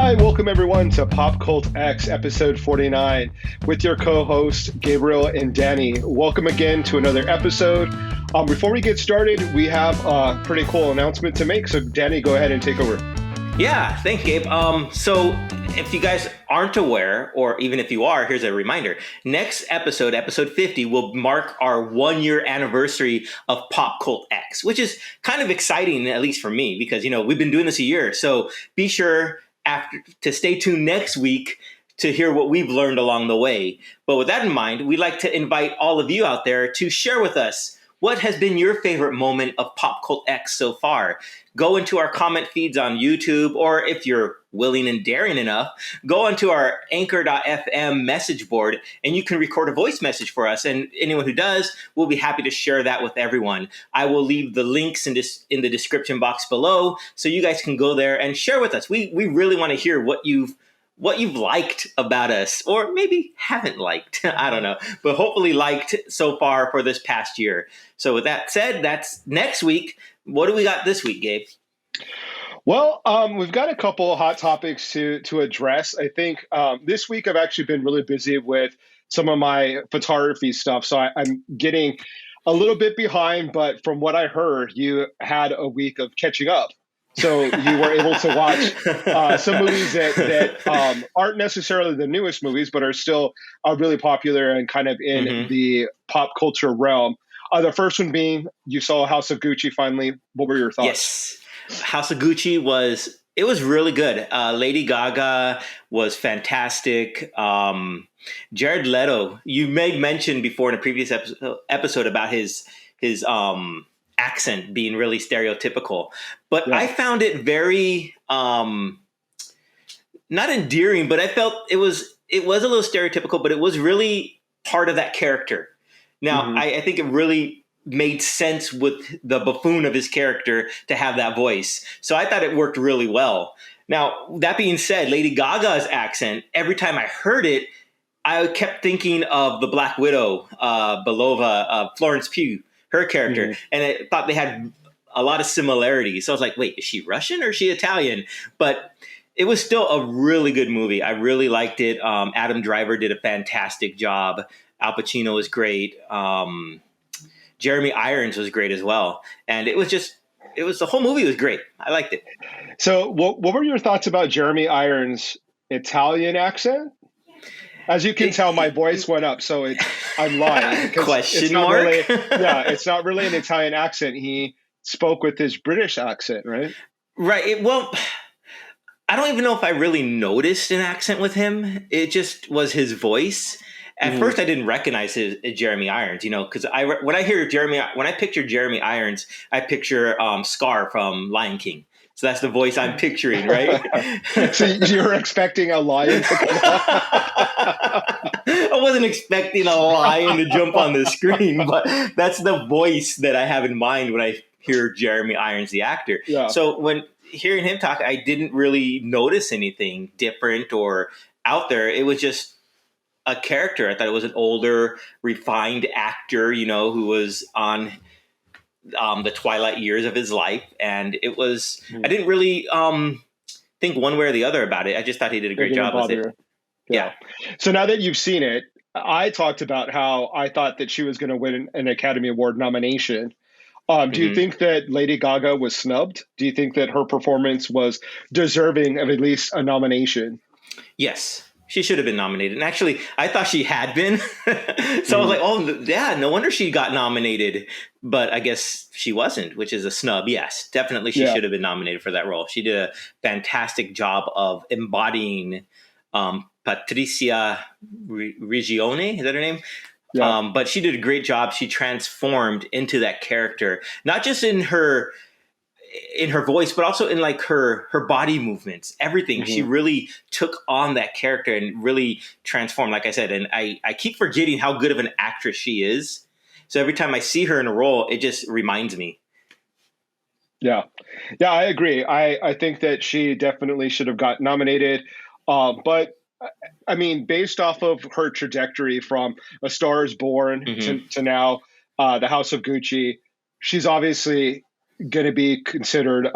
Hi, welcome everyone to PopCultX episode 49 with your co-hosts Gabriel and Danny. Welcome again to another episode. Before we get started, we have a pretty cool announcement to make. So Danny, go ahead and take over. Yeah, thanks, Gabe. So if you guys aren't aware, or even if you are, here's a reminder. Next episode, episode 50, will mark our 1-year anniversary of PopCultX, which is kind of exciting, at least for me, because, we've been doing this a year. So be sure to stay tuned next week to hear what we've learned along the way. But with that in mind, we'd like to invite all of you out there to share with us what has been your favorite moment of PopCultX so far. Go into our comment feeds on YouTube, or if you're willing and daring enough, go onto our anchor.fm message board and you can record a voice message for us. And anyone who does, we'll be happy to share that with everyone. I will leave the links in the description box below so you guys can go there and share with us. We really want to hear what you've liked about us, or maybe haven't liked. I don't know, but hopefully liked so far for this past year. So with that said, that's next week. What do we got this week, Gabe? Well, we've got a couple of hot topics to address. I think this week I've actually been really busy with some of my photography stuff. So I'm getting a little bit behind, but from what I heard, you had a week of catching up. So you were able to watch some movies that aren't necessarily the newest movies, but are still really popular and kind of in the pop culture realm. The first one being, you saw House of Gucci finally. What were your thoughts? Yes. House of Gucci was really good. Lady Gaga was fantastic. Jared Leto, you made mention before in a previous episode about his accent being really stereotypical, but yeah. I found it very not endearing, but I felt it was a little stereotypical, but it was really part of that character. Now, I think it really made sense with the buffoon of his character to have that voice. So I thought it worked really well. Now, that being said, Lady Gaga's accent, every time I heard it, I kept thinking of the Black Widow, Belova, Florence Pugh, her character. And I thought they had a lot of similarities. So I was like, wait, is she Russian or is she Italian? But it was still a really good movie. I really liked it. Adam Driver did a fantastic job. Al Pacino was great. Jeremy Irons was great as well. And the whole movie was great. I liked it. So what were your thoughts about Jeremy Irons' Italian accent? As you can tell, my voice went up, so I'm lying. Question mark? It's not really an Italian accent. He spoke with his British accent, right? Right. Well, I don't even know if I really noticed an accent with him. It just was his voice. At first, I didn't recognize his Jeremy Irons, because when I picture Jeremy Irons, I picture Scar from Lion King. So that's the voice I'm picturing, right? So you were expecting a lion to come I wasn't expecting a lion to jump on the screen, but that's the voice that I have in mind when I hear Jeremy Irons, the actor. Yeah. So when hearing him talk, I didn't really notice anything different or out there. It was just a character. I thought it was an older, refined actor, who was on the twilight years of his life. And it was, I didn't really think one way or the other about it. I just thought he did a great job with it. Yeah. So now that you've seen it, I talked about how I thought that she was going to win an Academy Award nomination. Do you think that Lady Gaga was snubbed? Do you think that her performance was deserving of at least a nomination? Yes. She should have been nominated. And actually, I thought she had been. So I was like, oh, yeah, no wonder she got nominated. But I guess she wasn't, which is a snub. Yes, definitely she should have been nominated for that role. She did a fantastic job of embodying Patricia Reggione. Is that her name? Yeah. But she did a great job. She transformed into that character, not just in her voice, but also in like her body movements, everything. She really took on that character and really transformed, like I said. And I keep forgetting how good of an actress she is. So every time I see her in a role, it just reminds me. Yeah, I agree. I think that she definitely should have got nominated. But I mean, based off of her trajectory from A Star Is Born to now The House of Gucci, she's obviously going to be considered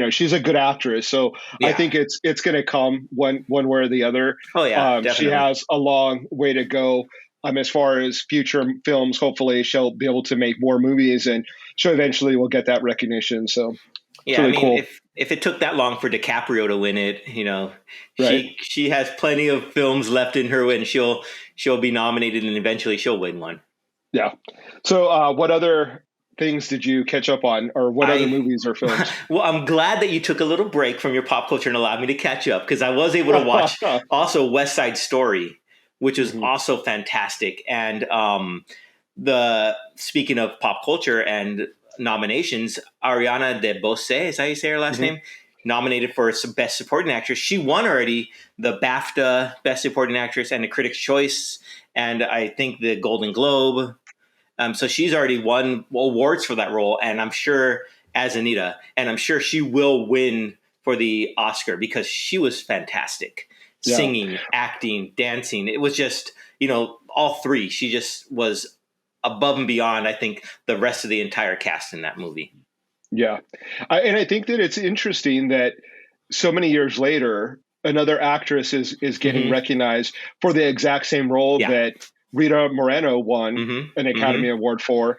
she's a good actress. So I Yeah. think it's going to come one way or the other. Oh yeah, She definitely. has a long way to go. As far as future films, hopefully she'll be able to make more movies, and she'll eventually will get that recognition. So it's Yeah, I really mean, cool, if it took that long for DiCaprio to win it, right? she has plenty of films left in her, and she'll be nominated, and eventually she'll win one. Yeah. So what other things did you catch up on, or what other I movies or films? well, I'm glad that you took a little break from your pop culture and allowed me to catch up because I was able to watch also West Side Story, which is Mhm. also fantastic. And the speaking of pop culture and nominations, Ariana DeBose, is how you say her last Mhm. name, nominated for Best Supporting Actress. She won already the BAFTA Best Supporting Actress and the Critics' Choice, and I think the Golden Globe. So she's already won awards for that role, and I'm sure as Anita, and I'm sure she will win for the Oscar because she was fantastic, Yeah. singing, acting, dancing. It was just all three. She just was above and beyond. I think the rest of the entire cast in that movie. Yeah. And I think that it's interesting that so many years later, another actress is getting Hmm. recognized for the exact same role Yeah. that Rita Moreno won Hmm. an Hmm. Academy Award for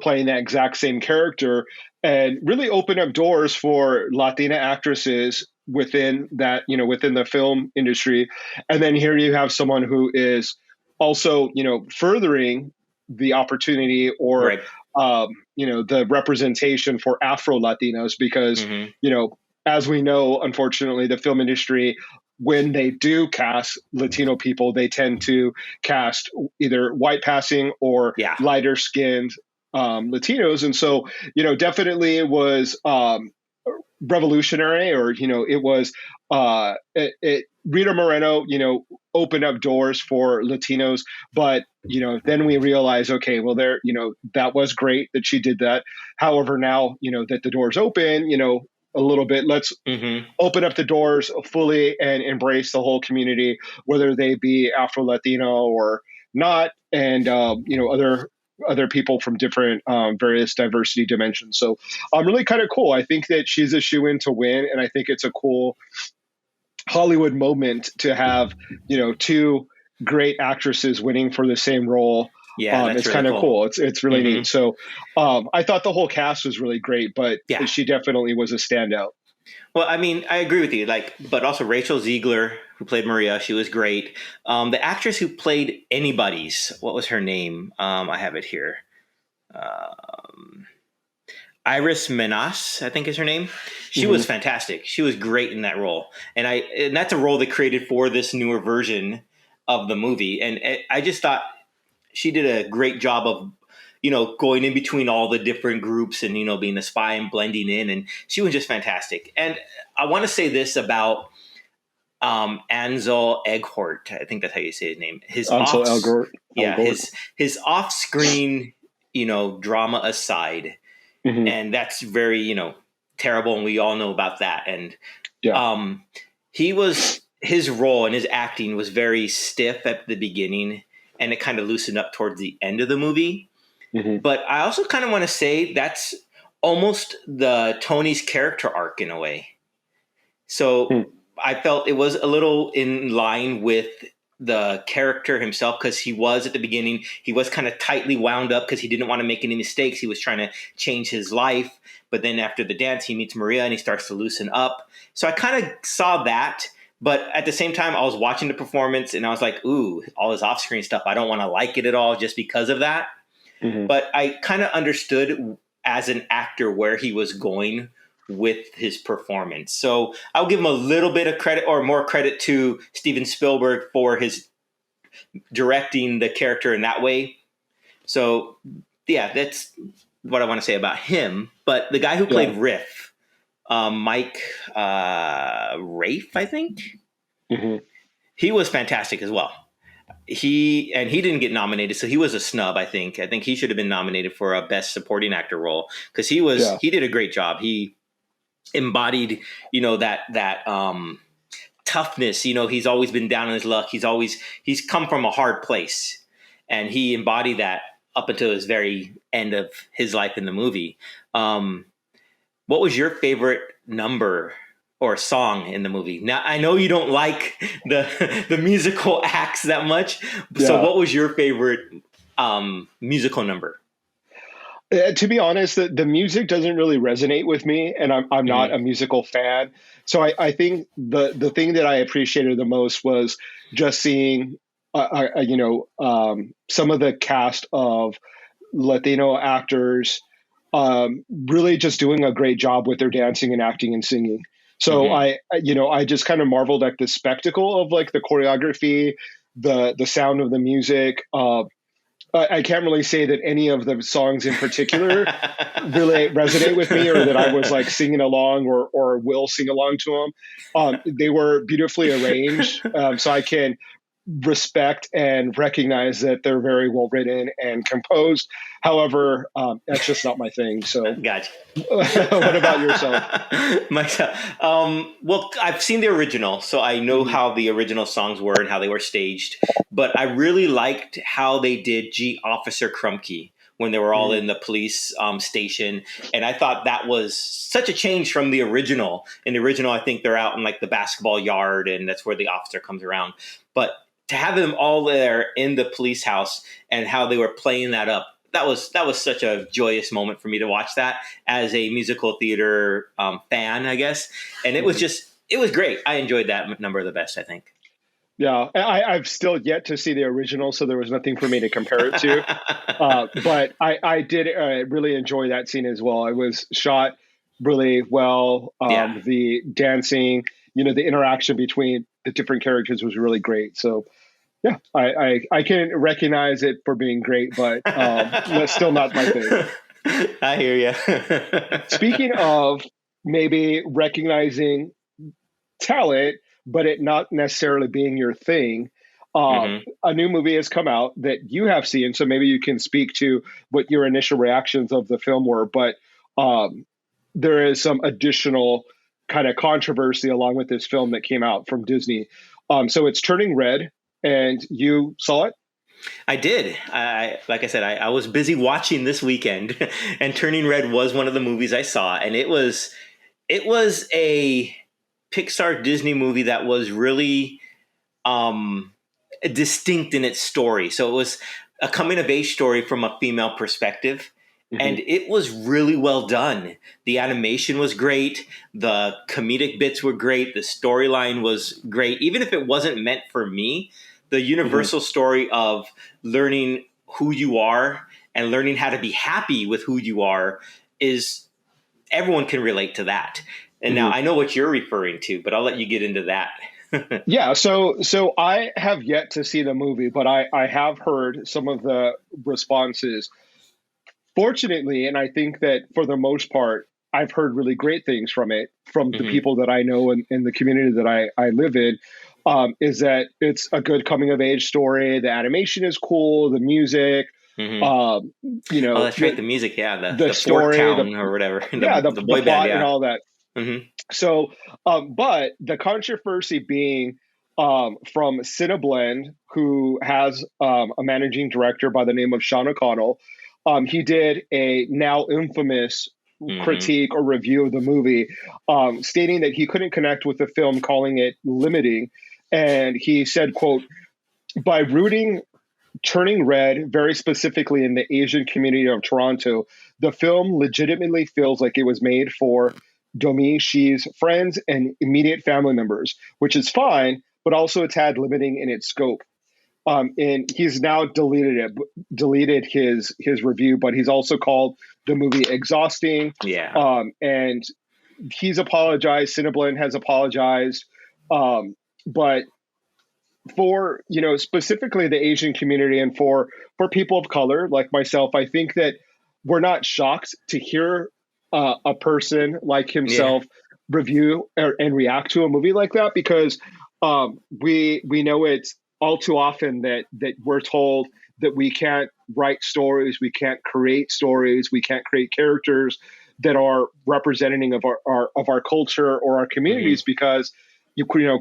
playing that exact same character, and really opened up doors for Latina actresses within that, within the film industry. And then here you have someone who is also, furthering the opportunity, or Right. the representation for Afro Latinos, because Hmm. you know as we know, unfortunately, the film industry, when they do cast Latino people, they tend to cast either white passing or Yeah. lighter skinned Latinos. And so, definitely it was revolutionary, or, it was, Rita Moreno, opened up doors for Latinos. But, then we realize, okay, well, that was great that she did that. However, now, that the door's open, a little bit, let's Hmm. open up the doors fully and embrace the whole community, whether they be Afro Latino or not, and other people from different various diversity dimensions. So, really kind of cool. I think that she's a shoe in to win, and I think it's a cool Hollywood moment to have two great actresses winning for the same role. Yeah, that's It's really kind of cool. cool. It's really Hmm. neat. So I thought the whole cast was really great, but Yeah. she definitely was a standout. Well, I mean, I agree with you. But also Rachel Ziegler, who played Maria, she was great. The actress who played Anybody's, what was her name? I have it here. Um, Iris Menas, I think is her name. She was Hmm. fantastic. She was great in that role, and that's a role they created for this newer version of the movie. And I just thought she did a great job of going in between all the different groups and being a spy and blending in, and she was just fantastic. And I want to say this about Ansel Eghort, I think that's how you say his name. His Ansel off Elgort. Yeah, Elgort. his off screen drama aside, Hmm. and that's very terrible, and we all know about that. And Yeah. um his role and his acting was very stiff at the beginning, and it kind of loosened up towards the end of the movie. Hmm. But I also kind of want to say that's almost the Tony's character arc in a way. So I felt it was a little in line with the character himself, because he was at the beginning, he was kind of tightly wound up because he didn't want to make any mistakes. He was trying to change his life. But then after the dance, he meets Maria and he starts to loosen up. So I kind of saw that. But at the same time, I was watching the performance and I was like, ooh, all this off screen stuff, I don't want to like it at all just because of that. Hmm. But I kind of understood as an actor where he was going with his performance. So I'll give him a little bit of credit, or more credit, to Steven Spielberg for his directing the character in that way. So yeah, that's what I want to say about him. But the guy who Yeah. played Riff, Mike Rafe, I think, Hmm. he was fantastic as well. He didn't get nominated, so he was a snub. I think he should have been nominated for a best supporting actor role, because Yeah. he did a great job. He embodied that toughness. He's always been down on his luck. He's come from a hard place, and he embodied that up until his very end of his life in the movie. What was your favorite number or song in the movie? Now I know you don't like the musical acts that much, so Yeah. what was your favorite musical number? To be honest, the music doesn't really resonate with me, and I'm not Hmm. a musical fan. So I think the thing that I appreciated the most was just seeing, some of the cast of Latino actors really just doing a great job with their dancing and acting and singing. So Hmm. I just kind of marveled at the spectacle of like the choreography, the sound of the music. I can't really say that any of the songs in particular really resonate with me, or that I was like singing along or will sing along to them. They were beautifully arranged, so I can respect and recognize that they're very well written and composed. However, that's just not my thing. So, Gotcha. what about yourself? Myself. Well, I've seen the original, so I know Mhm, how the original songs were and how they were staged. But I really liked how they did G Officer Krumke when they were all mhm, in the police station, and I thought that was such a change from the original. In the original, I think they're out in like the basketball yard, and that's where the officer comes around. But to have them all there in the police house and how they were playing that up, that was such a joyous moment for me to watch that as a musical theater fan, I guess. And mhm. it was great. I enjoyed that number the best, I think. Yeah, I've still yet to see the original, so there was nothing for me to compare it to. But I did really enjoy that scene as well. It was shot really well. Yeah. The dancing, the interaction between the different characters was really great. So yeah, I can recognize it for being great, but that's still not my thing. I hear you. Speaking of maybe recognizing talent, but it not necessarily being your thing. Hmm. A new movie has come out that you have seen, so maybe you can speak to what your initial reactions of the film were. But um, there is some additional kind of controversy along with this film that came out from Disney. So it's Turning Red, and you saw it. I did. Like I said, I was busy watching this weekend, and Turning Red was one of the movies I saw, and it was a Pixar Disney movie that was really um, distinct in its story. So it was a coming of age story from a female perspective. Hmm. And it was really well done. The animation was great. The comedic bits were great. The storyline was great. Even if it wasn't meant for me, the Hmm. universal story of learning who you are and learning how to be happy with who you are is everyone can relate to that. And now Hmm. I know what you're referring to, but I'll let you get into that. Yeah, so I have yet to see the movie, but I have heard some of the responses. Fortunately, and I think that for the most part, I've heard really great things from it, from the Hmm. people that I know and in the community that I live in. Is that it's a good coming of age story. The animation is cool, the music, Hmm. um, Oh, that's right. the The music, yeah, the the Fork story, Town or whatever, yeah, the the boy band, plot and yeah. all that. Hmm. So, but the controversy being from Cineblend, who has a managing director by the name of Sean O'Connell. He did a now infamous Hmm. critique or review of the movie, stating that he couldn't connect with the film, calling it limiting. And he said, quote, by rooting Turning Red, very specifically in the Asian community of Toronto, the film legitimately feels like it was made for Domi Shi's friends and immediate family members, which is fine, but also a tad limiting in its scope. And he's now deleted his review, but he's also called the movie exhausting. Yeah. And he's apologized. Cineblend has apologized, but for specifically the Asian community and for people of color like myself, I think that we're not shocked to hear a person like Yeah. himself review and react to a movie like that, because we know it's all too often that we're told that we can't write stories, we can't create stories, we can't create characters that are representing of our culture or our Hmm. communities, because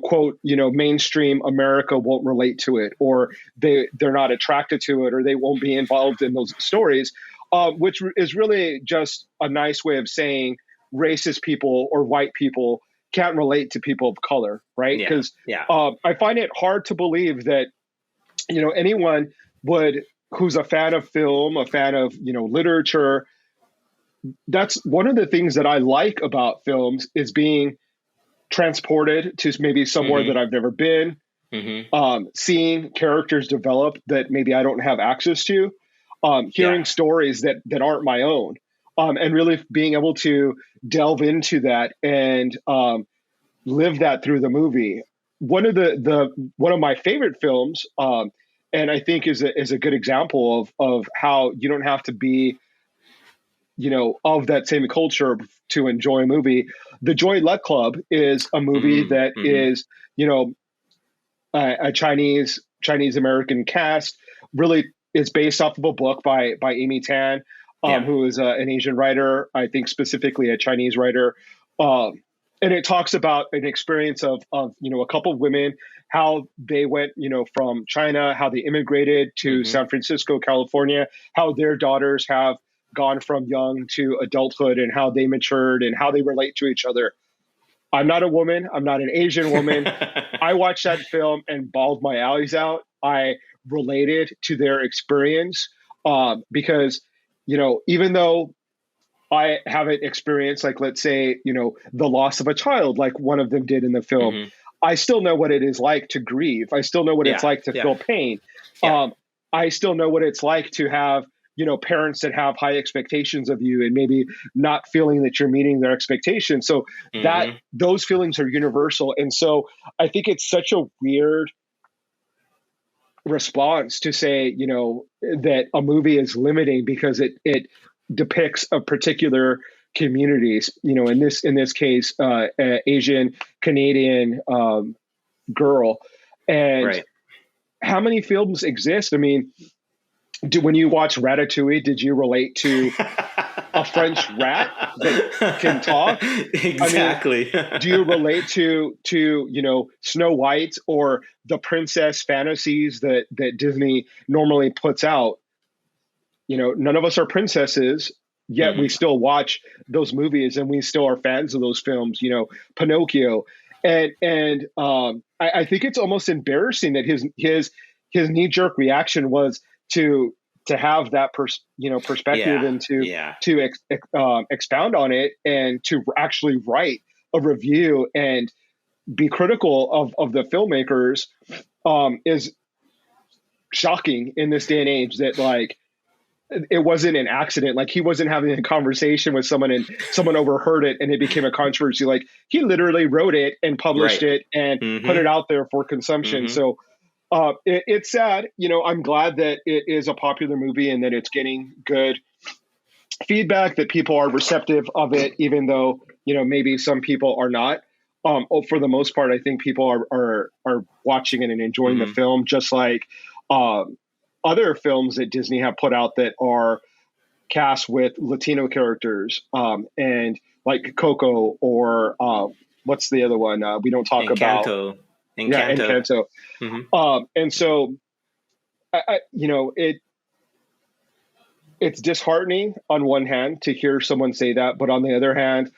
quote mainstream America won't relate to it, or they're not attracted to it, or they won't be involved in those stories, which is really just a nice way of saying racist people or white people can't relate to people of color, right? Yeah. Because Yeah. I find it hard to believe that anyone would who's a fan of film, a fan of literature. That's one of the things that I like about films is being transported to maybe somewhere that Mm-hmm. I've never been, Mm-hmm. seeing characters develop that maybe I don't have access to, hearing Yeah. stories that aren't my own, and really being able to delve into that and live that through the movie. One of my favorite films, and I think is a good example of how you don't have to be of that same culture to enjoy a movie. The Joy Luck Club is a movie that Mm-hmm. is, you know, a Chinese American cast. Really, it's based off of a book by Amy Tan, Yeah. who is an Asian writer. I think specifically a Chinese writer, and it talks about an experience of a couple of women, how they went from China, how they immigrated to Mm-hmm. San Francisco, California, how their daughters have gone from young to adulthood, and how they matured and how they relate to each other. I'm not a woman. I'm not an Asian woman. I watched that film and bawled my eyes out. I related to their experience, because, even though I haven't experienced, like, let's say, the loss of a child, like one of them did in the film, Mm-hmm. I still know what it is like to grieve. I still know what it's Yeah. like to Yeah. feel pain. Yeah. I still know what it's like to have, parents that have high expectations of you and maybe not feeling that you're meeting their expectations. So that Mm-hmm. those feelings are universal. And so I think it's such a weird response to say, that a movie is limiting because it depicts a particular communities, in this case, Asian Canadian girl. And Right. how many films exist? I mean, when you watch Ratatouille, did you relate to a French rat that can talk? I mean, Exactly. do you relate to Snow White or the princess fantasies that Disney normally puts out? None of us are princesses, yet we Mm-hmm. still watch those movies and we still are fans of those films. Pinocchio, and I think it's almost embarrassing that his knee jerk reaction was to have that perspective Yeah. and to Yeah. expound on it and to actually write a review and be critical of the filmmakers, is shocking in this day and age, that like it wasn't an accident. Like he wasn't having a conversation with someone and someone overheard it and it became a controversy. Like he literally wrote it and published Right. it and put it Mm-hmm. out there for consumption. Mm-hmm. So it's sad. I'm glad that it is a popular movie and that it's getting good feedback, that people are receptive of it, even though, maybe some people are not. For the most part, I think people are watching it and enjoying the Mm-hmm. film, just like um, other films that Disney have put out that are cast with Latino characters, and like Coco or what's the other one we don't talk about? Encanto. Yeah, Encanto. Encanto. Mm-hmm. And so, it's disheartening on one hand to hear someone say that, but on the other hand,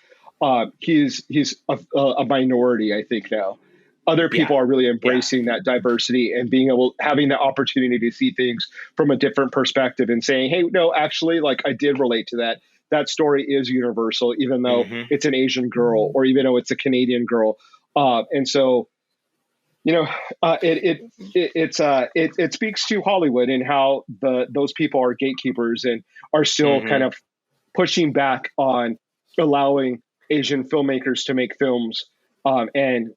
he's a minority. I think now other Yeah. people are really Yeah. embracing that diversity and having the opportunity to see things from a different perspective and saying, hey, no, actually, like I did relate to that. That story is universal, even though Mm-hmm. it's an Asian girl or even though it's a Canadian girl. And so, you know, it speaks to Hollywood and how those people are gatekeepers and are still kind Mm-hmm. of pushing back on allowing Asian filmmakers to make films, and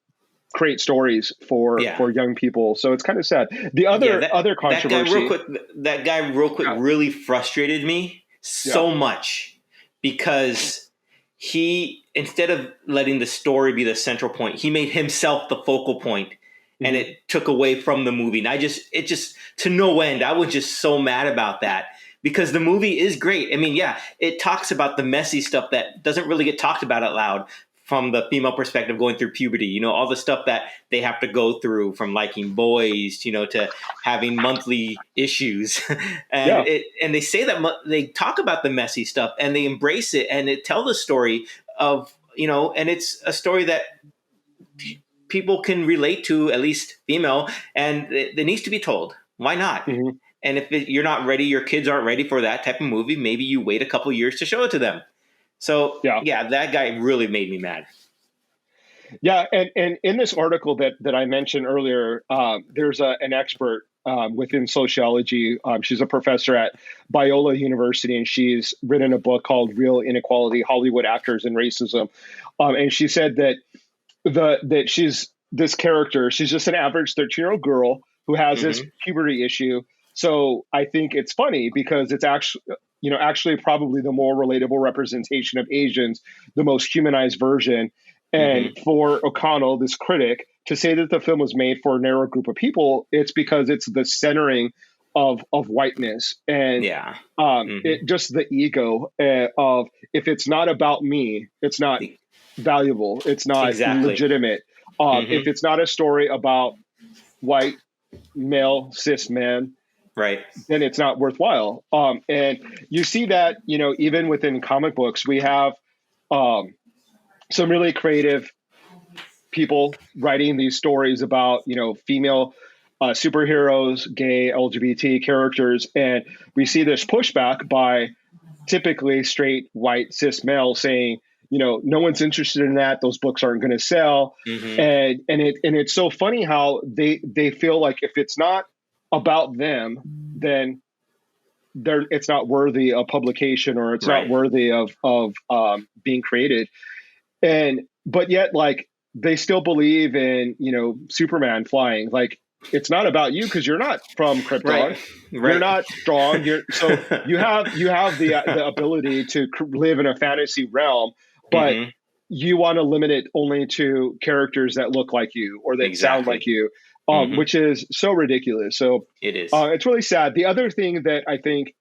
create stories Yeah. for young people. So it's kind of sad. The Yeah, other that guy real controversy. quick. That guy real quick Yeah, really frustrated me yeah, so much because he, instead of letting the story be the central point, he made himself the focal point, and mhm. it took away from the movie. And it just to no end. I was just so mad about that because the movie is great. I mean, yeah, it talks about the messy stuff that doesn't really get talked about out loud from the female perspective going through puberty, all the stuff that they have to go through from liking boys, to having monthly issues. and Yeah, and they say that they talk about the messy stuff and they embrace it and it tell the story of, and it's a story that people can relate to, at least female, and it needs to be told. Why not? Mm-hmm. And if you're not ready, your kids aren't ready for that type of movie, maybe you wait a couple years to show it to them. So Yeah. yeah, that guy really made me mad. Yeah, and in this article that I mentioned earlier, there's an expert within sociology. She's a professor at Biola University, and she's written a book called "Real Inequality: Hollywood Actors and Racism." And she said that that she's this character. She's just an average 13-year-old girl who has this puberty issue. So I think it's funny because it's actually probably the more relatable representation of Asians, the most humanized version. And for O'Connell, this critic, to say that the film was made for a narrow group of people, it's because it's the centering of whiteness and it just the ego of, if it's not about me, it's not valuable, it's not legitimate. If it's not a story about white male cis man, right, then it's not worthwhile. And you see that, even within comic books, we have some really creative people writing these stories about, female superheroes, gay, LGBT characters. And we see this pushback by typically straight, white, cis males saying, no one's interested in that. Those books aren't going to sell. And it's so funny how they feel like if it's not about them, then it's not worthy of publication, or it's not worthy of being created. But yet, like, they still believe in, Superman flying. Like, it's not about you because you're not from Krypton. Right. You're not strong. So you have the ability to live in a fantasy realm, but you want to limit it only to characters that look like you or that sound like you, which is so ridiculous. So it is. It's really sad. The other thing that I think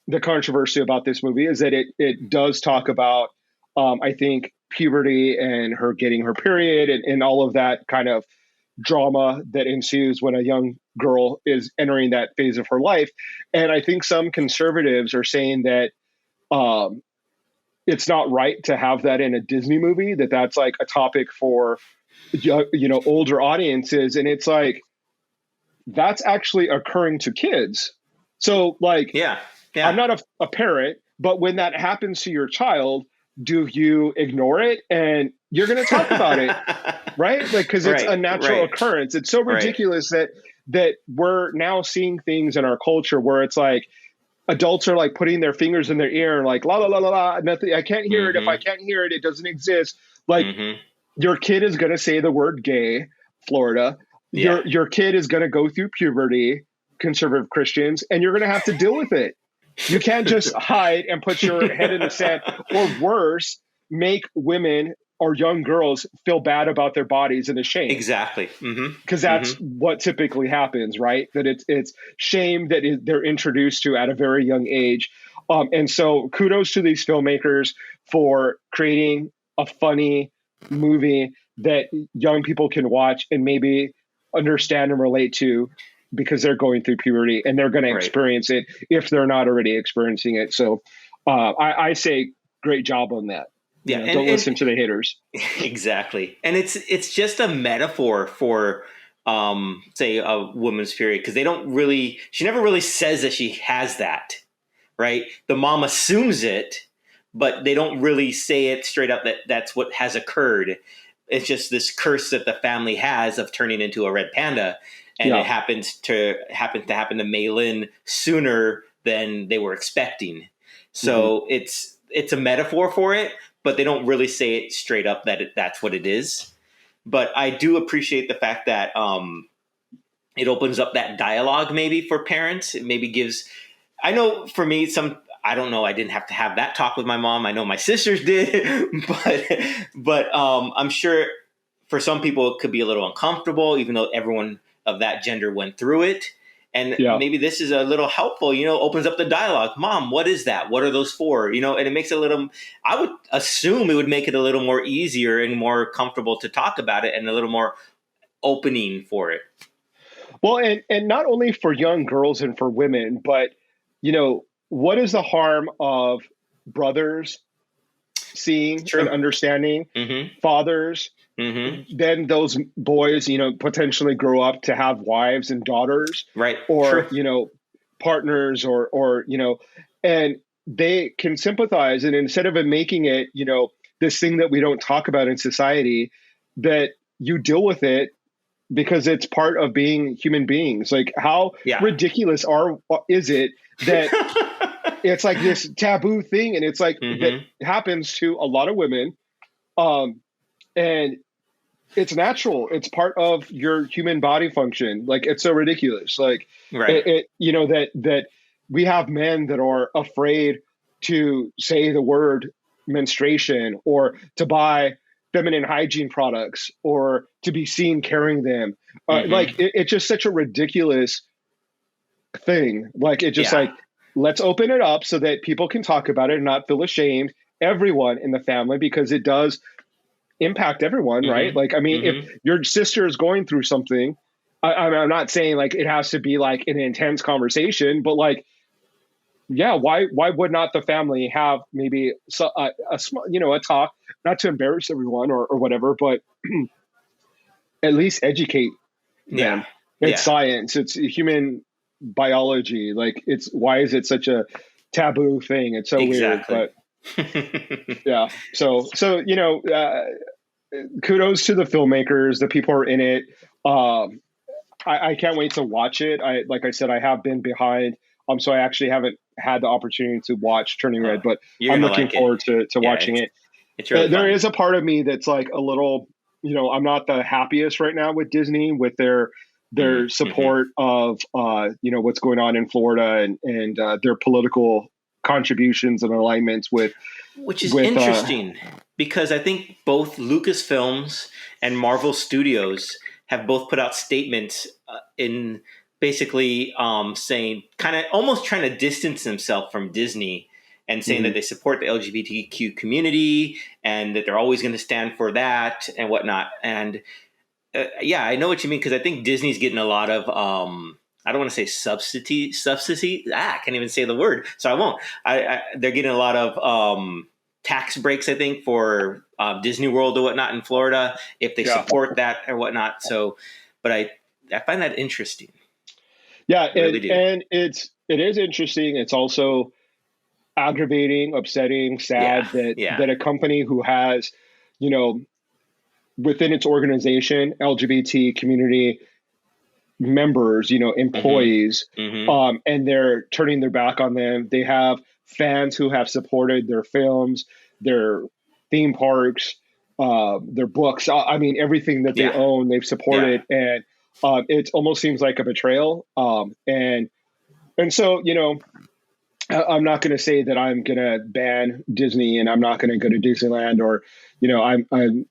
the controversy about this movie is that it does talk about, I think, puberty and her getting her period and all of that kind of drama that ensues when a young girl is entering that phase of her life. And I think some conservatives are saying that it's not right to have that in a Disney movie, that's like a topic for, older audiences. And it's like, that's actually occurring to kids. So like, I'm not a parent, but when that happens to your child, do you ignore it? And you're going to talk about it, right? Like, because it's a natural occurrence. It's so ridiculous that we're now seeing things in our culture where it's like adults are like putting their fingers in their ear and like, la, la, la, la, la, nothing. I can't hear it. If I can't hear it, it doesn't exist. Like your kid is going to say the word gay, Florida. Your kid is going to go through puberty, conservative Christians, and you're going to have to deal with it. You can't just hide and put your head in the sand, or worse, make women or young girls feel bad about their bodies and ashamed. Exactly. Because that's what typically happens, right? That it's shame that they're introduced to at a very young age. And so kudos to these filmmakers for creating a funny movie that young people can watch and maybe understand and relate to, because they're going through puberty and they're going to experience it if they're not already experiencing it. So I say great job on that. Yeah, don't listen to the haters. Exactly. And it's just a metaphor for say a woman's period, because she never really says that she has that, right? The mom assumes it, but they don't really say it straight up that that's what has occurred. It's just this curse that the family has of turning into a red panda. And it happens to happen to Maylin sooner than they were expecting. So it's a metaphor for it, but they don't really say it straight up that that's what it is. But I do appreciate the fact that it opens up that dialogue maybe for parents. It maybe gives, I know for me, I don't know, I didn't have to have that talk with my mom. I know my sisters did, but I'm sure for some people it could be a little uncomfortable, even though everyone of that gender went through it. And maybe this is a little helpful, opens up the dialogue. Mom, what is that? What are those for? And it makes it a little, I would assume it would make it a little more easier and more comfortable to talk about it and a little more opening for it. Well, and not only for young girls and for women, but, what is the harm of brothers seeing and True. understanding Mm-hmm. fathers, Mm-hmm. then those boys, potentially grow up to have wives and daughters, Right. or, True. partners, or, and they can sympathize. And instead of it making it, this thing that we don't talk about in society, that you deal with it because it's part of being human beings. Like, how Yeah. ridiculous is it that it's like this taboo thing, and it's like that Mm-hmm. happens to a lot of women, and it's natural. It's part of your human body function. Like, it's so ridiculous. Like, Right. that we have men that are afraid to say the word menstruation, or to buy feminine hygiene products, or to be seen carrying them. Like, Mm-hmm. it's just such a ridiculous thing. Like, it's just Yeah. like, let's open it up so that people can talk about it and not feel ashamed. Everyone in the family, because it does impact everyone, right? Like, I Mm-hmm. mean, if Mm-hmm. your sister is going through something, I'm not saying like it has to be like an intense conversation, but like, yeah, why would not the family have maybe a small, a talk, not to embarrass everyone, or whatever, but at least educate Yeah. them. It's Yeah. science. It's human biology. Like, it's, why is it such a taboo thing? It's so weird, Exactly. but yeah. So kudos to the filmmakers, the people who are in it. Um, I can't wait to watch it. Like I said, I have been behind, so I actually haven't had the opportunity to watch Turning Red, but You're I'm gonna looking like it. forward to Yeah. watching it. It's really There fun. is a part of me that's like a little, I'm not the happiest right now with Disney, with their Mm-hmm. support of what's going on in Florida, and their political contributions and alignments with Which is with interesting because I think both Lucasfilms and Marvel Studios have both put out statements in basically saying, kind of almost trying to distance themselves from Disney, and saying that mhm. they support the LGBTQ community and that they're always going to stand for that and whatnot. And yeah, I know what you mean, because I think Disney's getting a lot of I don't want to say subsidy. I can't even say the word, so I won't. They're getting a lot of tax breaks, I think, for Disney World or whatnot in Florida if they Yeah. support that or whatnot. So, but I find that interesting. Yeah, I really do. and it is interesting. It's also aggravating, upsetting, Yeah, sad that yeah. a company who has, you know, within its organization, LGBT community members, Mm-hmm. employees, Mm-hmm. and they're turning their back on them. They have fans who have supported their films, their theme parks, their books. I mean, everything that they Yeah, own, they've yeah. supported, and it almost seems like a betrayal. And so, I'm not going to say that I'm going to ban Disney, and I'm not going to go to Disneyland, or, I'm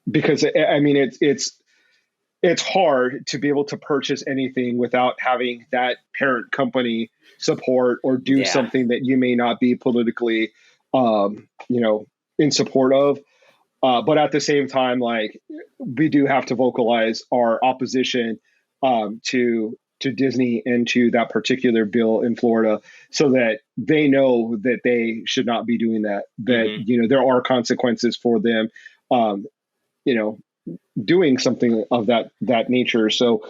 because I mean, it's hard to be able to purchase anything without having that parent company support, or do Yeah. something that you may not be politically, in support of. But at the same time, like, we do have to vocalize our opposition, to Disney and to that particular bill in Florida, so that they know that they should not be doing that. That, Mm-hmm. there are consequences for them, um, you know, doing something of that nature. So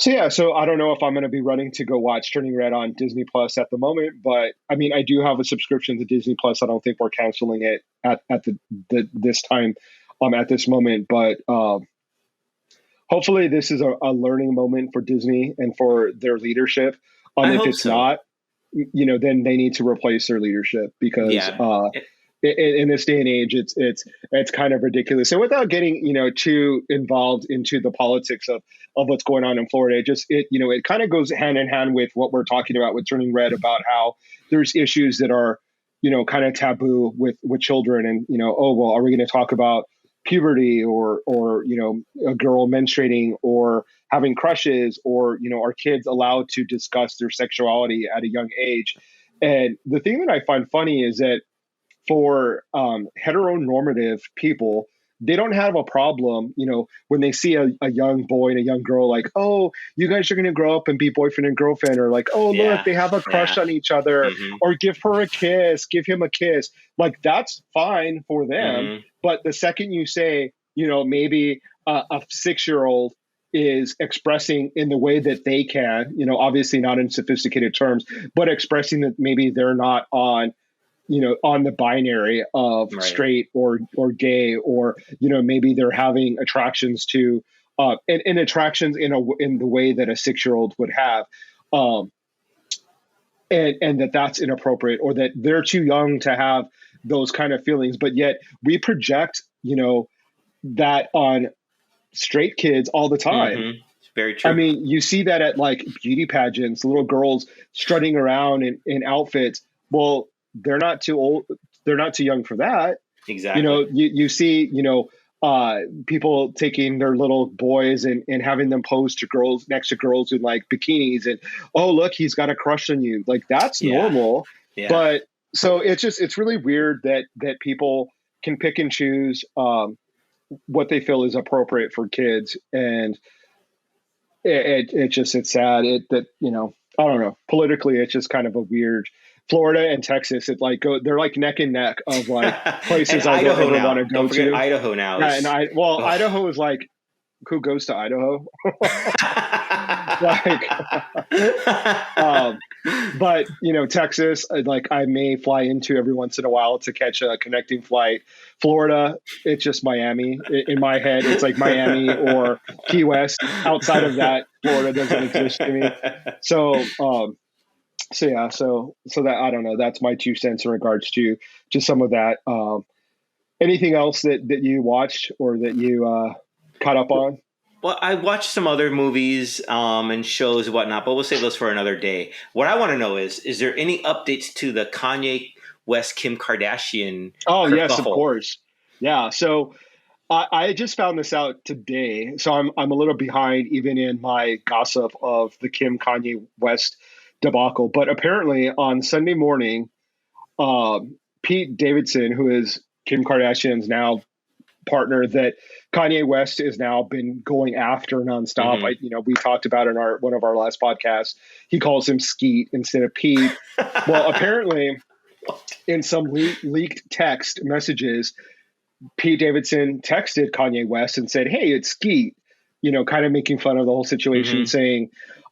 yeah, so I don't know if I'm going to be running to go watch Turning Red on Disney Plus at the moment, but I mean, I do have a subscription to Disney Plus. I don't think we're canceling it at this time, at this moment. But hopefully, this is a learning moment for Disney and for their leadership. I If hope it's so. not, then they need to replace their leadership, because Yeah. in this day and age, it's kind of ridiculous. And without getting, too involved into the politics of what's going on in Florida, it kind of goes hand in hand with what we're talking about with Turning Red, about how there's issues that are, kind of taboo with children, and, oh well, are we going to talk about puberty, or a girl menstruating, or having crushes, or are kids allowed to discuss their sexuality at a young age? And the thing that I find funny is that for heteronormative people, they don't have a problem, when they see a young boy and a young girl, like, oh, you guys are going to grow up and be boyfriend and girlfriend, or like, oh, look, Yeah. they have a crush Yeah. on each other, Mm-hmm. or give her a kiss, give him a kiss. Like, that's fine for them. Mm-hmm. But the second you say, maybe a 6-year-old is expressing in the way that they can, obviously not in sophisticated terms, but expressing that maybe they're not on the binary of Right. straight or gay, or maybe they're having attractions to and attractions in the way that a 6-year-old would have, um, and that's inappropriate, or that they're too young to have those kind of feelings. But yet we project that on straight kids all the time. Mm-hmm. Very true. I mean, you see that at like beauty pageants, little girls strutting around in outfits. Well, they're not too old. They're not too young for that. Exactly. You see, people taking their little boys and having them pose to girls next to girls in like bikinis, and, oh, look, he's got a crush on you. Like, that's Yeah. normal. Yeah. But so it's really weird that people can pick and choose what they feel is appropriate for kids. And it's sad that, I don't know, politically, it's just kind of a weird. Florida and Texas, they're like neck and neck of like places I don't ever want to go Don't forget to. Idaho now. Yeah, and Idaho is like, who goes to Idaho? But Texas, like, I may fly into every once in a while to catch a connecting flight. Florida, it's just Miami. In my head, it's like Miami or Key West. Outside of that, Florida doesn't exist to me. So that, I don't know. That's my 2 cents in regards to some of that. Anything else that you watched or that you caught up on? Well, I watched some other movies and shows and whatnot, but we'll save those for another day. What I want to know is there any updates to the Kanye West Kim Kardashian? Oh, yes, of course. Yeah. So I just found this out today, so I'm a little behind even in my gossip of the Kim Kanye West debacle. But apparently on Sunday morning, Pete Davidson, who is Kim Kardashian's now partner, that Kanye West has now been going after nonstop. Mm-hmm. We talked about in one of our last podcasts, he calls him Skeet instead of Pete. Well, apparently in some leaked text messages, Pete Davidson texted Kanye West and said, "Hey, it's Skeet," kind of making fun of the whole situation, saying,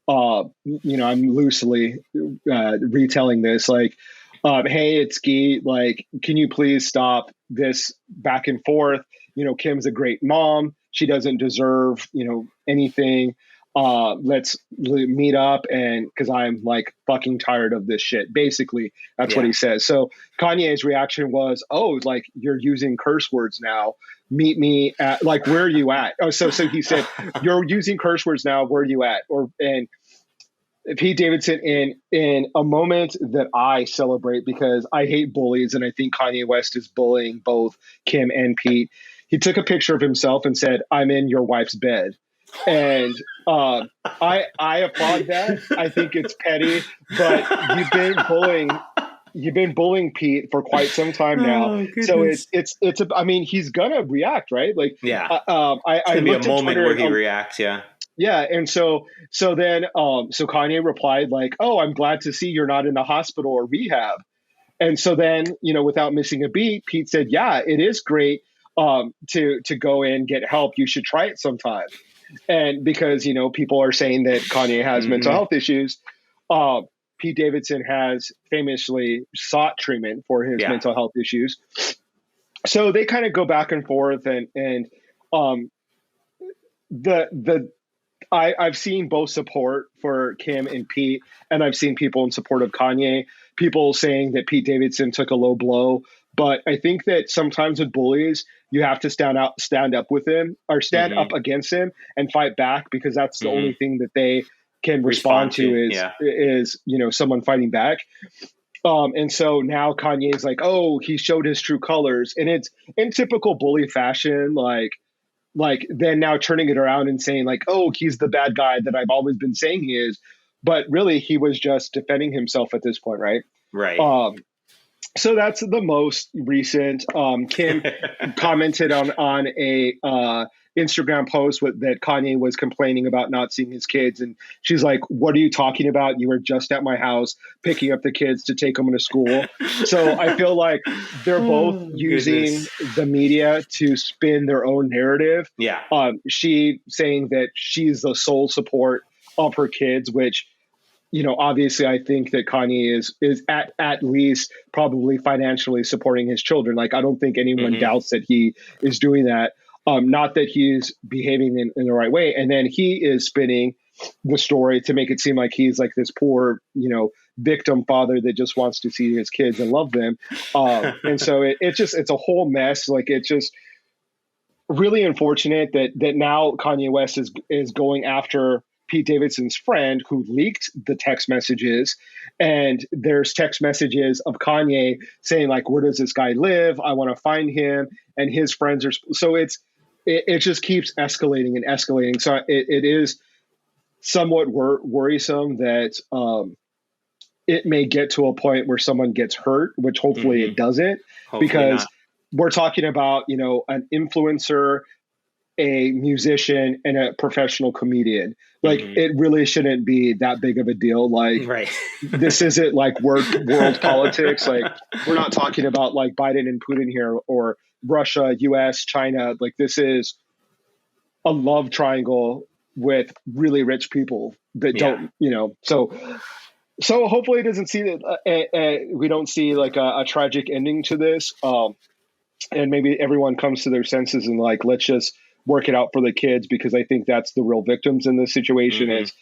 I'm loosely retelling this, like, hey, it's Skeet, like, can you please stop this back and forth? Kim's a great mom. She doesn't deserve, anything. Let's meet up, and because I'm like fucking tired of this shit. Basically, that's what he says. So Kanye's reaction was, "Oh, like, you're using curse words now. Meet me at, like, where are you at?" Oh, so he said, "You're using curse words now. Where are you at?" And Pete Davidson, in a moment that I celebrate because I hate bullies, and I think Kanye West is bullying both Kim and Pete. He took a picture of himself and said, "I'm in your wife's bed." And I applaud that. I think it's petty, but you've been bullying Pete for quite some time now. Oh, so I mean, he's gonna react, right? Like, yeah, I be a looked at moment Twitter, where he reacts. Yeah. Yeah. And so then Kanye replied, like, "Oh, I'm glad to see you're not in the hospital or rehab." And so then, without missing a beat, Pete said, "Yeah, it is great to go in, get help. You should try it sometime." And because, people are saying that Kanye has mental health issues, Pete Davidson has famously sought treatment for his mental health issues. So they kind of go back and forth, and I've seen both support for Kim and Pete, and I've seen people in support of Kanye, people saying that Pete Davidson took a low blow. But I think that sometimes with bullies, you have to stand up with him, or stand up against him and fight back, because that's the only thing that they can respond to is someone fighting back. And so now Kanye is like, "Oh, he showed his true colors," and it's in typical bully fashion, like then now turning it around and saying, like, "Oh, he's the bad guy that I've always been saying he is," but really he was just defending himself at this point, right? Right. So that's the most recent. Kim commented on a Instagram post that Kanye was complaining about not seeing his kids, and she's like, "What are you talking about? You were just at my house picking up the kids to take them to school." So I feel like they're both Oh, using goodness. the media to spin their own narrative. Yeah. She saying that she's the sole support of her kids, which, obviously I think that Kanye is at least probably financially supporting his children. Like, I don't think anyone Hmm. doubts that he is doing that. Not that he's behaving in the right way. And then he is spinning the story to make it seem like he's like this poor, victim father that just wants to see his kids and love them. And so it's a whole mess. Like, it's just really unfortunate that now Kanye West is going after Pete Davidson's friend who leaked the text messages, and there's text messages of Kanye saying like, "Where does this guy live? I want to find him." And his friends are so it just keeps escalating and escalating. So it is somewhat worrisome that it may get to a point where someone gets hurt, which hopefully Hmm. it doesn't, Hopefully because not. we're talking about an influencer, a musician, and a professional comedian. Like, Hmm. it really shouldn't be that big of a deal. Like, Right. this isn't like world politics. Like, we're not talking about like Biden and Putin here, or Russia, US, China. Like, this is a love triangle with really rich people that Yeah. don't, so hopefully it doesn't see that we don't see like a tragic ending to this. And maybe everyone comes to their senses and like, let's just work it out for the kids, because I think that's the real victims in this situation Hmm. is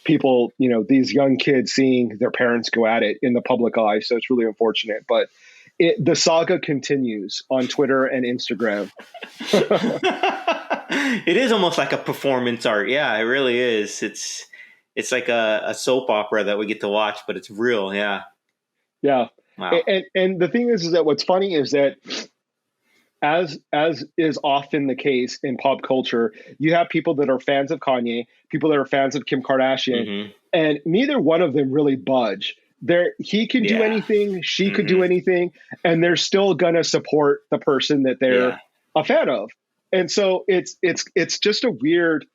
people, these young kids seeing their parents go at it in the public eye. So it's really unfortunate, but the saga continues on Twitter and Instagram. It is almost like a performance art. Yeah, it really is. It's like a soap opera that we get to watch, but it's real. Yeah. Yeah. Wow. And the thing is that what's funny is that, as is often the case in pop culture, you have people that are fans of Kanye, people that are fans of Kim Kardashian, Hmm. and neither one of them really budge. He can do Yeah. anything, she could Hmm. do anything, and they're still gonna support the person that they're Yeah. a fan of. And so it's just a weird.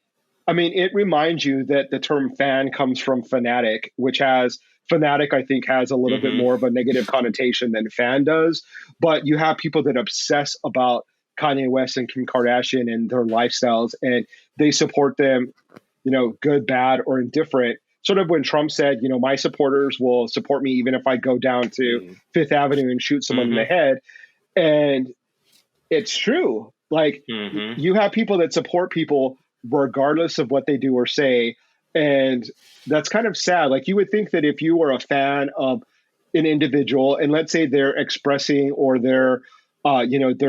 I mean, it reminds you that the term fan comes from fanatic, which has fanatic, I think, has a little bit Hmm. more of a negative connotation than fan does. But you have people that obsess about Kanye West and Kim Kardashian and their lifestyles, and they support them, good, bad, or indifferent. Sort of when Trump said, my supporters will support me even if I go down to Fifth Avenue and shoot someone in the Hmm. head. And it's true. Like, Hmm. you have people that support people regardless of what they do or say. And that's kind of sad. Like, you would think that if you were a fan of an individual, and let's say they're expressing, or their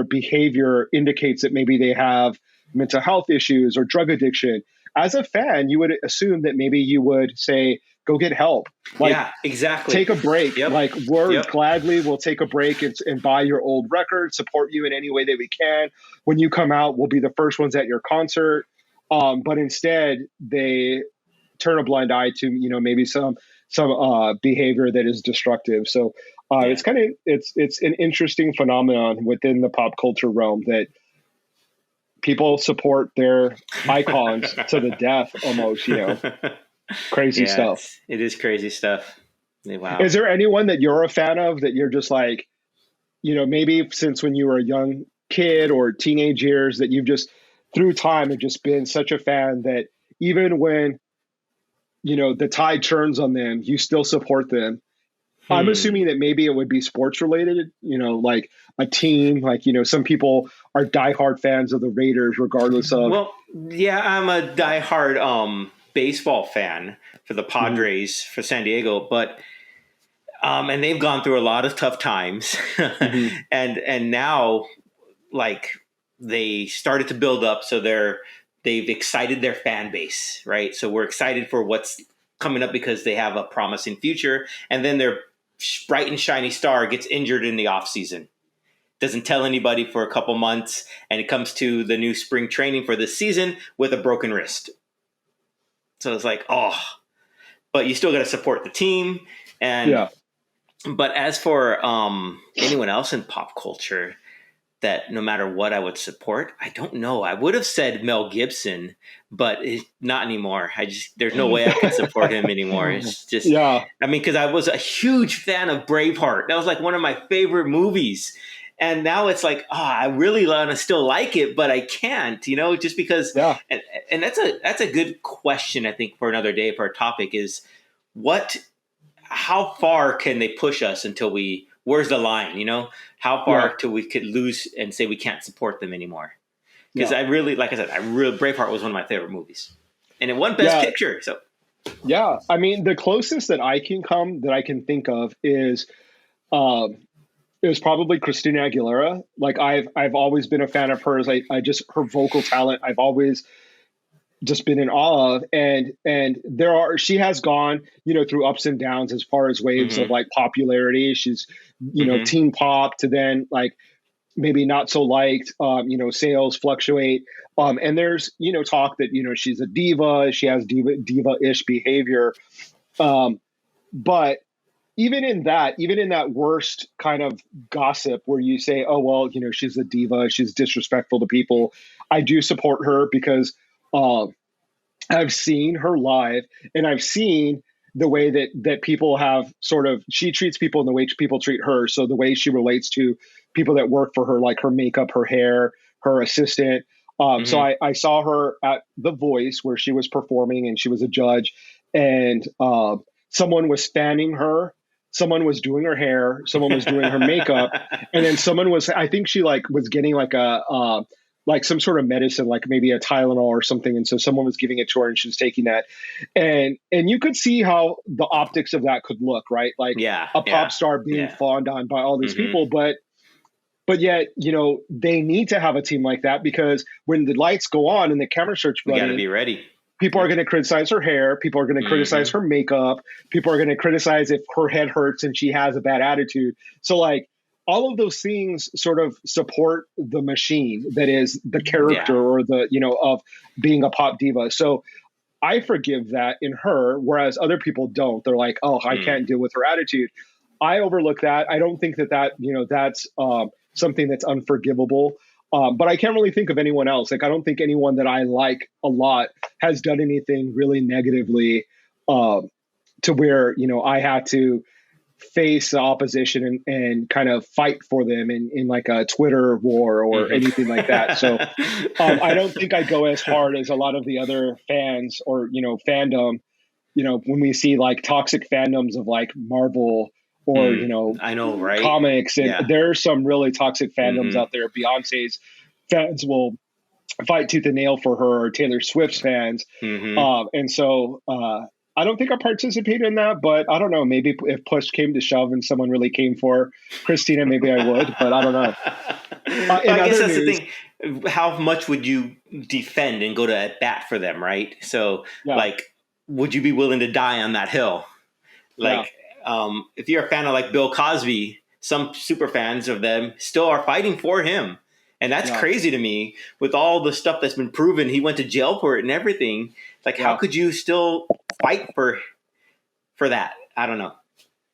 behavior indicates that maybe they have mental health issues or drug addiction, as a fan, you would assume that maybe you would say, go get help. Like, Yeah. Exactly. take a break. Yep. Like, we're Yep. gladly will take a break and buy your old record, support you in any way that we can. When you come out, we'll be the first ones at your concert. But instead, they turn a blind eye to maybe some behavior that is destructive. So Yeah. it's an interesting phenomenon within the pop culture realm that people support their icons to the death, almost. Crazy Yeah. stuff. It is crazy stuff. Is Wow. there anyone that you're a fan of that you're just like, maybe since when you were a young kid or teenage years, that you've just through time have just been such a fan that even when, the tide turns on them, you still support them? I'm Hmm. assuming that maybe it would be sports related, like a team, like, some people are diehard fans of the Raiders, regardless of. Well, yeah, I'm a diehard baseball fan for the Mhm, Padres for San Diego, but and they've gone through a lot of tough times, mhm. and now like they started to build up, so they've excited their fan base, right? So we're excited for what's coming up because they have a promising future, and then their bright and shiny star gets injured in the off season, doesn't tell anybody for a couple months, and it comes to the new spring training for this season with a broken wrist. So it's like, oh, but you still got to support the team. And Yeah. But as for anyone else in pop culture that no matter what I would support, I don't know. I would have said Mel Gibson, but not anymore. There's no way I could support him anymore. It's just, Yeah. I mean, because I was a huge fan of Braveheart. That was like one of my favorite movies. And now it's like, I really want to still like it, but I can't, just because. Yeah. And that's a good question, I think, for another day for our topic is what how far can they push us until where's the line, how Yeah. far till we could lose and say we can't support them anymore? Because Yeah. like I said, Braveheart was one of my favorite movies and it won Best Yeah. Picture. So Yeah. I mean, the closest that I can think of is, um, it was probably Christina Aguilera. Like I've always been a fan of hers. I just, her vocal talent, I've always just been in awe of. And she has gone, through ups and downs as far as waves of hmm like popularity. She's, hmm teen pop to then like maybe not so liked. Sales fluctuate. And there's, talk that, she's a diva, she has diva-ish behavior. Um, but even in that worst kind of gossip where you say, oh, well, she's a diva, she's disrespectful to people, I do support her because um, I've seen her live and I've seen the way that people have sort of, she treats people and the way people treat her. So the way she relates to people that work for her, like her makeup, her hair, her assistant. So hmm I saw her at The Voice where she was performing and she was a judge, and someone was fanning her, someone was doing her hair, someone was doing her makeup, and then someone was, I think she like was getting like like some sort of medicine, like maybe a Tylenol or something. And so someone was giving it to her and she was taking that. And you could see how the optics of that could look, right? Like yeah, a pop yeah, star being yeah. fawned on by all these hmm people. But yet, they need to have a team like that because when the lights go on and the camera starts We got to running, be ready. people are going to criticize her hair. People are going to criticize hmm her makeup. People are going to criticize if her head hurts and she has a bad attitude. So, like, all of those things sort of support the machine that is the character Yeah. or of being a pop diva. So I forgive that in her, whereas other people don't. They're like, oh, I Mm. can't deal with her attitude. I overlook that. I don't think that's something that's unforgivable. But I can't really think of anyone else. Like, I don't think anyone that I like a lot has done anything really negatively um, to where, I had to face the opposition and kind of fight for them in like a Twitter war or anything like that. So I don't think I go as hard as a lot of the other fans or, fandom, when we see like toxic fandoms of like Marvel or, I know, right? comics, and Yeah. there are some really toxic fandoms hmm out there. Beyonce's fans will fight tooth and nail for her, or Taylor Swift's fans. hmm And so I don't think I participate in that, but I don't know. Maybe if push came to shove and someone really came for Christina, maybe I would, but I don't know. Well, In I guess other that's the news, thing. How much would you defend and go to at bat for them, right? So, yeah, like, would you be willing to die on that hill? yeah, Like, if you're a fan of like Bill Cosby, some super fans of them still are fighting for him, and that's yeah, crazy to me. With all the stuff that's been proven, he went to jail for it and everything. Like, how yeah. could you still fight for that? I don't know.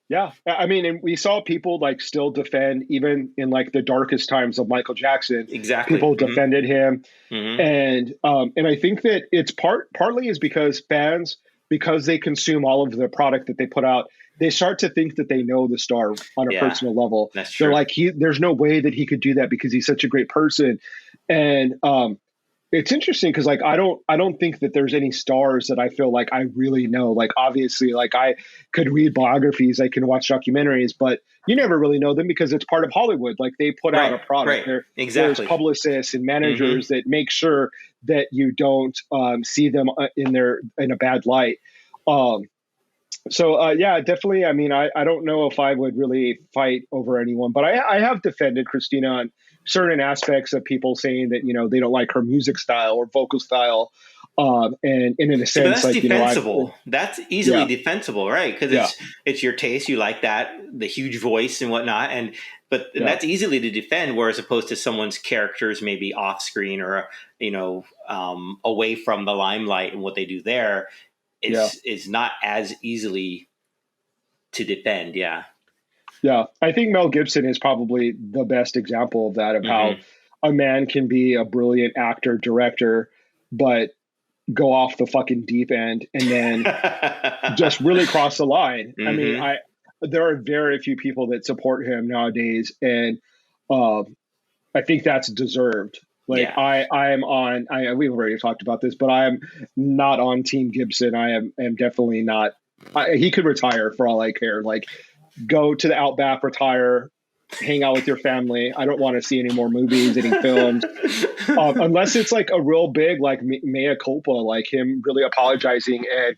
Yeah, I mean, and we saw people like still defend even in like the darkest times of Michael Jackson. Exactly. People defended him, hmm and I think that it's partly is because fans, because they consume all of the product that they put out, they start to think that they know the star on a Yeah, personal level. that's They're true. like, there's no way that he could do that because he's such a great person, and it's interesting because like I don't think that there's any stars that I feel like I really know. Like obviously, like I could read biographies, I can watch documentaries, but you never really know them because it's part of Hollywood. Like they put out Right. a product. Right. There's Exactly. publicists and hmm managers that make sure that you don't see them in a bad light. Um, so yeah, definitely. I mean, I don't know if I would really fight over anyone, but I have defended Christina on certain aspects of people saying that they don't like her music style or vocal style, and in a See, but sense, that's like I defensible. That's easily yeah, defensible, right? Because yeah, it's your taste. You like that, the huge voice and whatnot, and yeah, that's easily to defend. Whereas opposed to someone's characters maybe off screen or away from the limelight and what they do there yeah. is not as easily to defend. Yeah. Yeah. I think Mel Gibson is probably the best example of that, of how Hmm. a man can be a brilliant actor, director, but go off the fucking deep end and then just really cross the line. I mean, Hmm. there are very few people that support him nowadays, and uh, I think that's deserved. Like Yeah. I am on. We've already talked about this, but I am not on Team Gibson. I am definitely not. He could retire for all I care. Like, go to the Outback, retire, hang out with your family. I don't want to see any more movies, any films, unless it's like a real big, like mea culpa, like him really apologizing and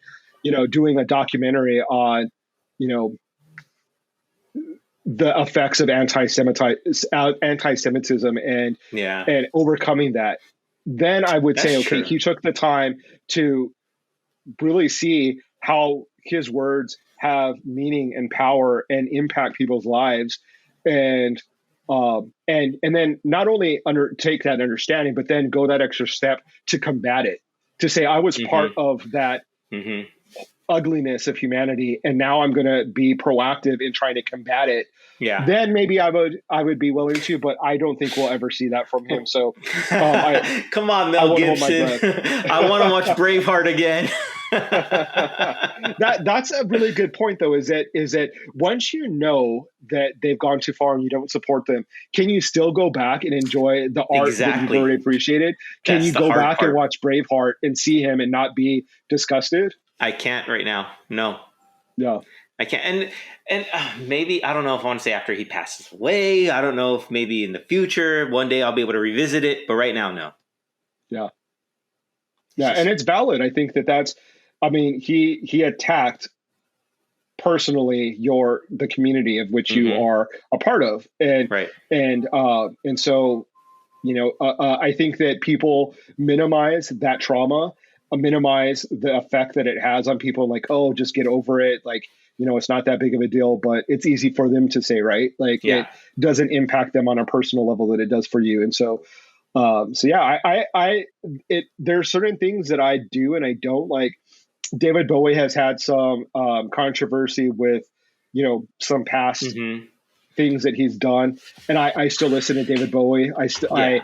doing a documentary on you know the effects of anti-Semitism Yeah. and overcoming that. Then I would That's say, okay, true. he took the time to really see how his words have meaning and power and impact people's lives, and and then not only take that understanding, but then go that extra step to combat it, to say I was part Hmm. of that Hmm. ugliness of humanity, and now I'm going to be proactive in trying to combat it. Yeah. Then maybe I would be willing to, but I don't think we'll ever see that from him. So I Come on, I Mel won't hold my Gibson. breath. I want to watch Braveheart again. That's a really good point, though. Is that once you know that they've gone too far and you don't support them, can you still go back and enjoy the art that you've Exactly. already appreciated? Can That's you the go hard back and part. watch Braveheart and see him and not be disgusted? I can't right now. No, Yeah, I can't. And maybe I don't know if I want to say after he passes away. I don't know if maybe in the future one day I'll be able to revisit it. But right now, no. yeah, It's yeah, and just it's valid. I think that's. I mean, he attacked personally the community of which you hmm are a part of, and right. and so I think that people minimize that trauma, minimize the effect that it has on people. Like, oh, just get over it. Like, it's not that big of a deal. But it's easy for them to say, right? Like, it Yeah. doesn't impact them on a personal level that it does for you. And so, yeah, there's certain things that I do and I don't like. David Bowie has had some controversy with, some past hmm things that he's done, and I still listen to David Bowie. Yeah.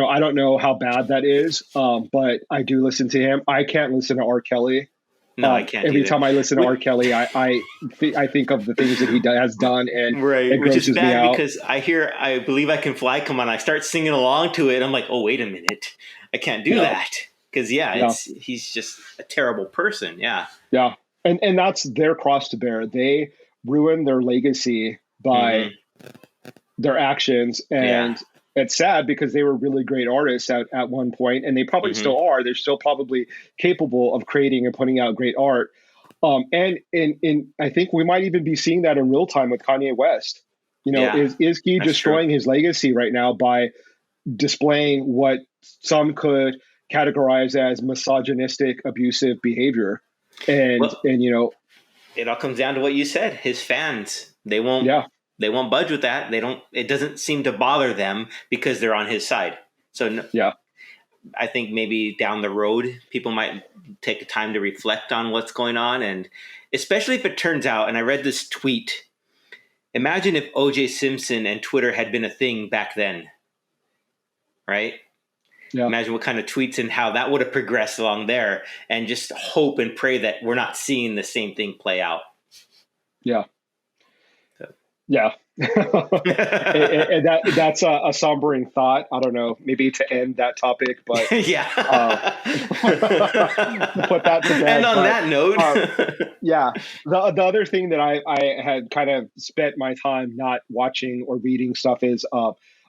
I don't know how bad that is, but I do listen to him. I can't listen to R. Kelly. No, I can't Every either. time I listen to Which, R. Kelly, I think of the things that he has done, and right, it which is grosses me bad out. because I hear "I Believe I Can Fly" come on. I start singing along to it. I'm like, oh wait a minute, I can't do Yeah, that because yeah, yeah, he's just a terrible person. Yeah. yeah, and that's their cross to bear. They ruin their legacy by hmm their actions, Yeah. and it's sad because they were really great artists at one point, and they probably hmm still are. They're still probably capable of creating and putting out great art. And in I think we might even be seeing that in real time with Kanye West. Yeah. Is he That's true. destroying his legacy right now by displaying what some could categorize as misogynistic, abusive behavior? And Well, and it all comes down to what you said. His fans, yeah, they won't budge with that. They don't. It doesn't seem to bother them because they're on his side. So no, yeah, I think maybe down the road, people might take time to reflect on what's going on, and especially if it turns out. And I read this tweet. Imagine if O.J. Simpson and Twitter had been a thing back then, right? yeah, Imagine what kind of tweets and how that would have progressed along there, and just hope and pray that we're not seeing the same thing play out. yeah. So. Yeah. And that's a sombering thought. I don't know, maybe to end that topic, but Yeah. put that to And bed. on But that note, uh, yeah, the other thing that I had kind of spent my time not watching or reading stuff is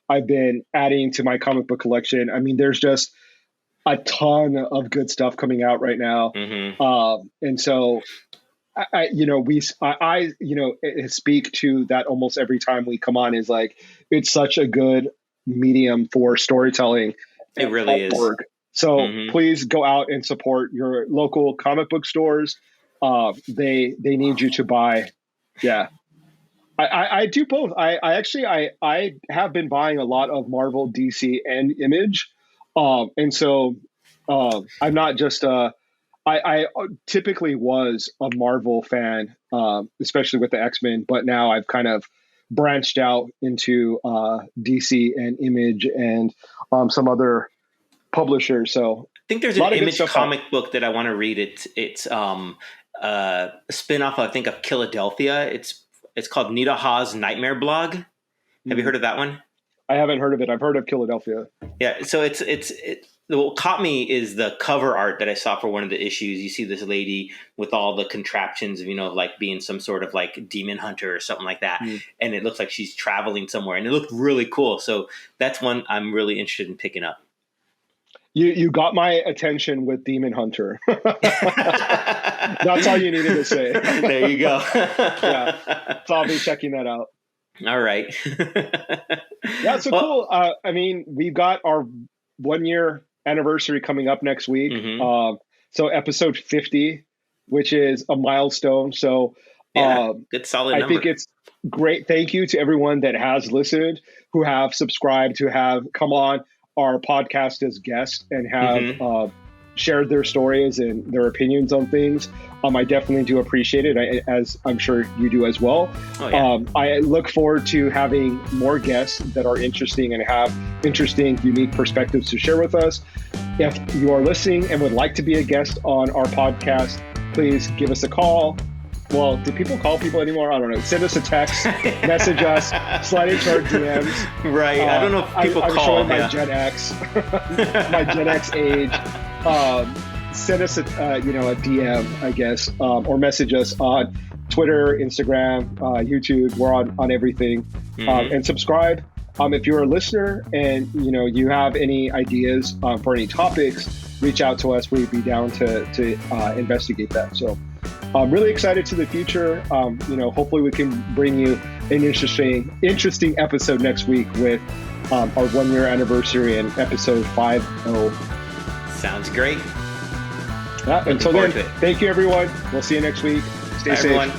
I've been adding to my comic book collection. I mean, there's just a ton of good stuff coming out right now, hmm and so speak to that almost every time we come on, is like, it's such a good medium for storytelling it and really is. artwork. So hmm please go out and support your local comic book stores. They need you to buy. Yeah. I do both. I actually I have been buying a lot of Marvel, DC, and Image. And so I'm not just I typically was a Marvel fan, especially with the X-Men, but now I've kind of branched out into DC and Image and some other publishers. So I think there's a an lot of good Image stuff comic book that I want to read. It's a spin-off, I think, of Philadelphia. It's called Nita Ha's Nightmare Blog. Have you heard of that one? I haven't heard of it. I've heard of Philadelphia. Yeah, so what caught me is the cover art that I saw for one of the issues. You see this lady with all the contraptions, like being some sort of like demon hunter or something like that. And it looks like she's traveling somewhere, and it looked really cool. So that's one I'm really interested in picking up. You got my attention with Demon Hunter. That's all you needed to say. There you go. Yeah, so I'll be checking that out. All right. Yeah, so cool. I mean, we've got our 1-year anniversary coming up next week. So episode 50, which is a milestone. So good solid I number. think it's great. Thank you to everyone that has listened, who have subscribed, who have come on our podcast as guests and have shared their stories and their opinions on things. I definitely do appreciate it, as I'm sure you do as well. Oh, yeah. I look forward to having more guests that are interesting and have interesting, unique perspectives to share with us. If you are listening and would like to be a guest on our podcast, please give us a call. Well, do people call people anymore? I don't know. Send us a text, message us, slide into our DMs. Right. I don't know if people I'm call. showing my Gen X, my Gen X age. Send us a DM, I guess, or message us on Twitter, Instagram, YouTube. We're on everything. And subscribe. If you're a listener and you have any ideas for any topics, reach out to us. We'd be down to investigate that. So I'm really excited to the future. Hopefully we can bring you an interesting episode next week with our 1-year anniversary and episode 50. Sounds great. Until then, thank you, everyone. We'll see you next week. Stay safe. Everyone.